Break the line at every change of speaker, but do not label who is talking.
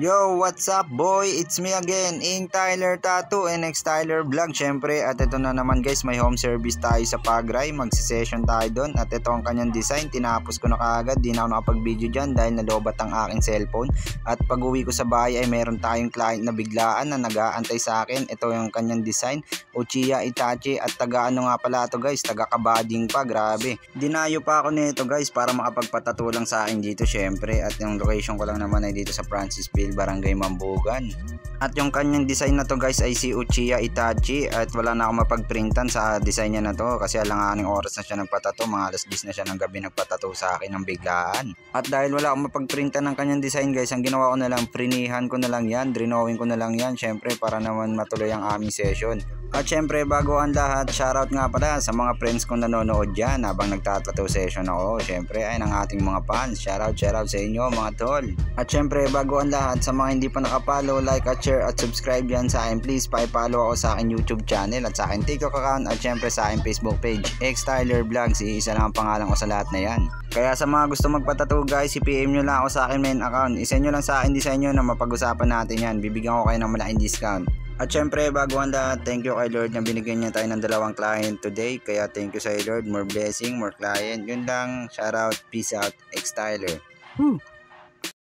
Yo, what's up boy? It's me again, Ing Tyler Tattoo and X Tyler Vlog syempre. At ito na naman guys, may home service tayo sa Pagray. Magsi-session tayo doon. At ito ang kanyang design, tinapos ko na kaagad. Di na ako nakapag-video dyan dahil nalobat ang aking cellphone. At pag uwi ko sa bahay ay meron tayong client na biglaan na nag-aantay sa akin. Ito yung kanyang design, Uchiha Itachi. At taga-ano nga pala ito guys, taga-Kabading pa, grabe. Dinayo pa ako nito guys para makapagpatato lang sa akin dito syempre. At yung location ko lang naman ay dito sa Francisville, Barangay Mambugan. At yung kanyang design na to guys ay si Uchiha Itachi. At wala na ako mapagprintan sa design niya na to kasi alanganing oras na siya nagpatato, mga alas 10 na siya ng gabi nagpatato sa akin ng biglaan. At dahil wala akong mapagprintan ng kanyang design guys, ang ginawa ko na lang, prinihan ko na lang yan, drawing ko na lang yan syempre para naman matuloy ang aming session. At syempre bago ang lahat, shoutout nga pala sa mga friends kong nanonood dyan habang nagtatato session ako. Syempre ay ng ating mga fans, shoutout sa inyo mga tol. At syempre bago ang lahat, sa mga hindi pa nakapollow, like at share at subscribe yan sa akin, please pa-follow ako sa akin YouTube channel at sa akin TikTok account at syempre sa akin Facebook page, X Tyler Vlogs. Isa lang ang pangalan ko sa lahat na yan. Kaya sa mga gusto magpatato guys, i-PM nyo lang ako sa akin main account. Isend nyo lang sa akin design nyo na mapag-usapan natin yan. Bibigyan ko kayo ng malaking discount. At syempre bago ang lahat, thank you kay Lord na binigyan niya tayo ng 2 client today. Kaya thank you sa Lord, more blessing, more client. Yun lang, shout out, peace out, X Tyler. Woo!